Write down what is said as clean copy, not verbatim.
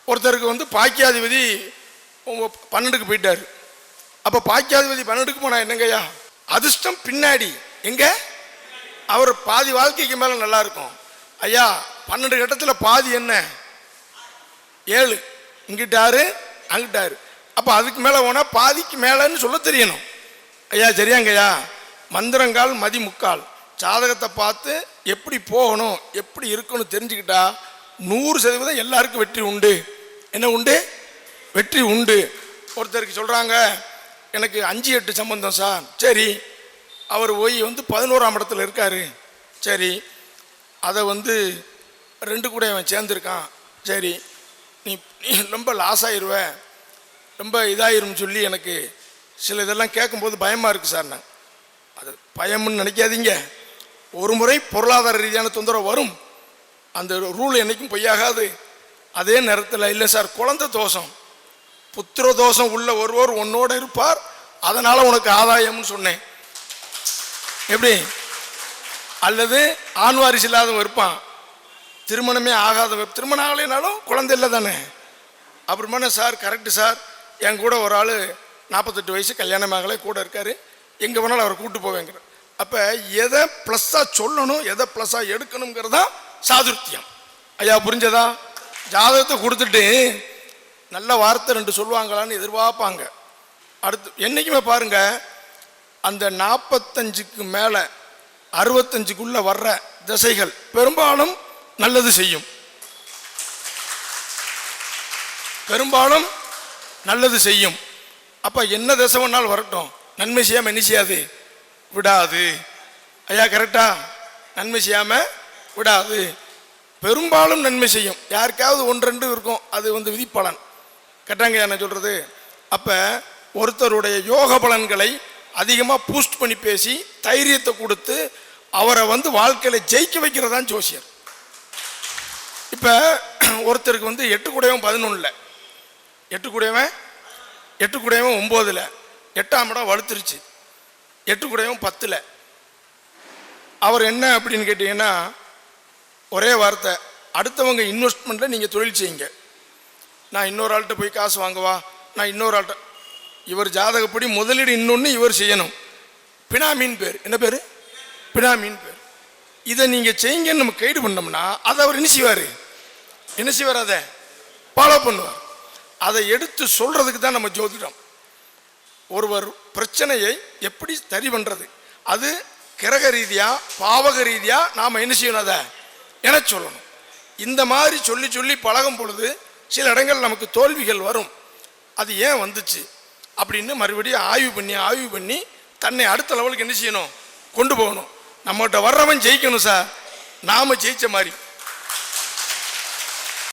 ஒருத்தருக்கு வந்து பாக்கியாதிபதி 12க்கு போயிட்டார். அப்போ பாக்கியாதிபதி 12க்கு போனா என்னங்கய்யா அதிர்ஷ்டம் பின்னாடி எங்க அவர் பாதி வாழ்க்கைக்கு மேலே நல்லா இருக்கும். ஐயா 12 கட்டத்தில் பாதி என்ன 7, இங்கிட்டாரு அங்கிட்டாரு. அப்போ அதுக்கு மேலே போனால் பாதிக்கு மேலேன்னு சொல்ல தெரியணும். ஐயா சரியாங்கய்யா. மந்திரங்கால் மதி முக்கால் ஜாதகத்தை பார்த்து எப்படி போகணும் எப்படி இருக்கணும் தெரிஞ்சுக்கிட்டா 100% எல்லாருக்கும் வெற்றி உண்டு. என்ன உண்டு? வெற்றி உண்டு. ஒருத்தருக்கு சொல்கிறாங்க எனக்கு 5-8 சம்பந்தம் சார். சரி, அவர் போய் வந்து 11ஆம் இடத்துல இருக்காரு. சரி, அதை வந்து 2 கூட அவன் சேர்ந்துருக்கான். சரி, நீ ரொம்ப லாஸ் ஆயிடுவ ரொம்ப இதாயிரும் சொல்லி எனக்கு சில இதெல்லாம் கேட்கும்போது பயமாக இருக்குது சார். நான் அது பயம்னு நினைக்காதீங்க. ஒரு முறை பொருளாதார ரீதியான தொந்தரவு வரும். அந்த ரூல் என்றைக்கும் பொய்யாகாது. அதே நேரத்தில் இல்லை சார் குழந்தை தோஷம் புத்திர தோஷம் உள்ள ஒருவர் உன்னோட இருப்பார், அதனால் உனக்கு ஆதாயம்னு சொன்னேன். எப்படி? அல்லது ஆண் வாரிசு இல்லாதவன் இருப்பான், திருமணமே ஆகாதவன், திருமணம் ஆகலைனாலும் குழந்தை இல்லை தானே. அப்புறமான சார் கரெக்டு சார், என் கூட ஒரு ஆள் 48 வயசு கல்யாணம் ஆகலை கூட இருக்காரு, எங்கே வேணாலும் அவரை கூப்பிட்டு போவேங்கிற. அப்போ எதை ப்ளஸ்ஸாக சொல்லணும் எதை ப்ளஸ்ஸாக எடுக்கணுங்கிறது தான் சாதுர்த்தியம். ஐயா புரிஞ்சதா? ஜாதகத்தை கொடுத்துட்டு நல்ல வார்த்தை 2 சொல்லுவாங்களான்னு எதிர்பார்ப்பாங்க. அடுத்து என்றைக்குமே பாருங்க, அந்த 45க்கு மேலே 65க்குள்ள வர்ற திசைகள் பெரும்பாலும் நல்லது செய்யும். பெரும்பாலும் நல்லது செய்யும். அப்போ என்ன திசை வேணாலும் வரட்டும், நன்மை செய்யாமல் என்ன செய்யாது? விடாது. ஐயா கரெக்டா? நன்மை செய்யாமல் விடாது. பெரும்பாலும் நன்மை செய்யும். யாருக்காவது 1-2 இருக்கும், அது வந்து விதிப்பலன். கரெக்டாங்க என்ன சொல்கிறது? அப்போ ஒருத்தருடைய யோக பலன்களை அதிகமாக பூஸ்ட் பண்ணி பேசி தைரியத்தை கொடுத்து அவரை வந்து வாழ்க்கையில் ஜெயிக்க வைக்கிறதான் ஜோசியர். இப்போ ஒருத்தருக்கு வந்து 8 கூடையவன் 11, 8 கூடையவன் 9, 8ஆம் இடம் வலுத்துருச்சு, 8 கூடையவன் 10. அவர் என்ன அப்படின்னு கேட்டீங்கன்னா ஒரே வார்த்தை, அடுத்தவங்க இன்வெஸ்ட்மெண்ட்டில் நீங்கள் தொழில் செய்யுங்க. நான் இன்னொரு ஆள்கிட்ட போய் காசு வாங்குவா, நான் இன்னொரு ஆள்கிட்ட, இவர் ஜாதகப்படி முதலீடு இன்னொன்று இவர் செய்யணும். பினாமின் பேர் என்ன பேர்? பினாமின் பேர். இதை நீங்கள் செய்யுங்கன்னு நம்ம கைடு பண்ணோம்னா அதை அவர் என்ன செய்வார்? அதை ஃபாலோ பண்ணுவார். அதை எடுத்து சொல்கிறதுக்கு தான் நம்ம ஜோதிடம். ஒருவர் பிரச்சனையை எப்படி சரி பண்ணுறது, அது கிரக ரீதியாக பாவக ரீதியாக நாம் என்ன செய்யணும், அதை என சொல்லணும். இந்த மாதிரி சொல்லி சொல்லி பழகும் பொழுது சில இடங்கள் நமக்கு தோல்விகள் வரும். அது ஏன் வந்துச்சு அப்படின்னு மறுபடியும் ஆய்வு பண்ணி தன்னை அடுத்த லெவலுக்கு என்ன செய்யணும், கொண்டு போகணும். நம்மகிட்ட வர்றவன் ஜெயிக்கணும் சார், நாம் ஜெயிச்ச மாதிரி.